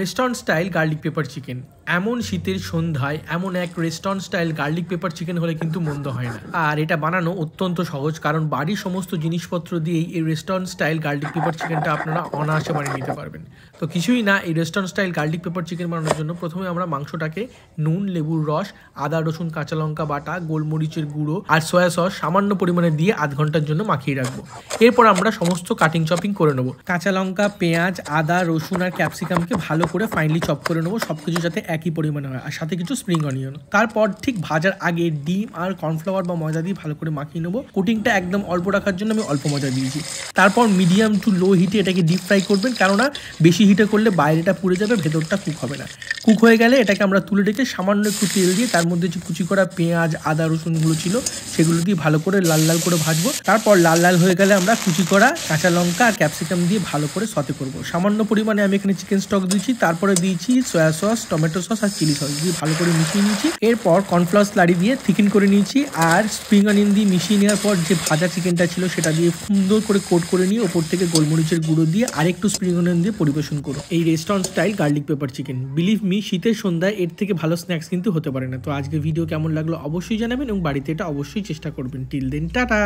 Restaurant style garlic pepper chicken. এমন শীতের সন্ধ্যায় এমন এক restaurant style garlic pepper chicken হলে কিন্তু মন্দ হয় না। আর এটা বানানো অত্যন্ত সহজ, কারণ বাড়ির সমস্ত জিনিসপত্র দিয়েই এই রেস্টুরেন্ট স্টাইল গার্লিক পেপার চিকেনটা আপনারা অনায়াসে বানিয়ে নিতে পারবেন। তো কিছুই না, এই restaurant style garlic pepper chicken বানানোর জন্য প্রথমে আমরা মাংসটাকে নুন, লেবুর রস, আদা রসুন কাঁচা লঙ্কা বাটা, গোলমরিচের গুঁড়ো আর সয়া সস সামান্য পরিমাণে দিয়ে আধ ঘন্টার জন্য মাখিয়ে রাখবো। এরপর আমরা সমস্ত কাটিং চপিং করে নেবো। কাঁচা লঙ্কা, পেঁয়াজ, আদা, রসুন আর ক্যাপসিকামকে ভালো করে ফাইনলি চপ করে নেবো, সবকিছু যাতে একই পরিমাণে হয়, আর সাথে কিছু স্প্রিং অনিয়ন। তারপর ঠিক ভাজার আগে ডিম আর কর্নফ্লাওয়ার বা ময়দা দিয়ে ভালো করে মাখিয়ে নেবো। কোটিংটা একদম অল্প রাখার জন্য আমি অল্প ময়দা দিয়েছি। তারপর মিডিয়াম টু লো হিটে এটাকে ডিপ ফ্রাই করবেন, কেননা বেশি হিটে করলে বাইরেটা পুড়ে যাবে, ভেতরটা কুক হবে না। কুক হয়ে গেলে এটাকে আমরা তুলে রেখে সামান্য একটু তেল দিয়ে তার মধ্যে যে কুচি করা পেঁয়াজ, আদা, রসুনগুলো ছিল সেগুলো দিয়ে ভালো করে লাল লাল করে ভাজবো। তারপর লাল লাল হয়ে গেলে আমরা কুচি করা কাঁচা লঙ্কা আর ক্যাপসিকাম দিয়ে ভালো করে সতে করবো। সামান্য পরিমাণে আমি এখানে চিকেন স্টক দিয়েছি, তারপরে দিয়েছি সয়া সস, টমেটো সস আর চিলি সস দিয়ে ভালো করে মিশিয়ে নিয়েছি। এরপর কর্নফ্লাওয়ার স্লারি দিয়ে থিকিন করে নিয়েছি, আর স্প্রিং অনিয়ন দিয়ে মিশিয়ে নেওয়ার পর যে ভাজা চিকেনটা ছিল সেটা দিয়ে সুন্দর করে কোট করে নিয়ে ওপর থেকে গোলমরিচের গুঁড়ো দিয়ে আরেকটু স্প্রিং অনিয়ন দিয়ে পরিবেশন করো এই restaurant style garlic pepper chicken. Believe me, শীতের সন্ধ্যায় এর থেকে ভালো স্ন্যাক্স কিন্তু হতে পারে না। তো আজকে ভিডিও কেমন লাগলো অবশ্যই জানাবেন এবং বাড়িতে এটা অবশ্যই চেষ্টা করবেন। Till then, tata.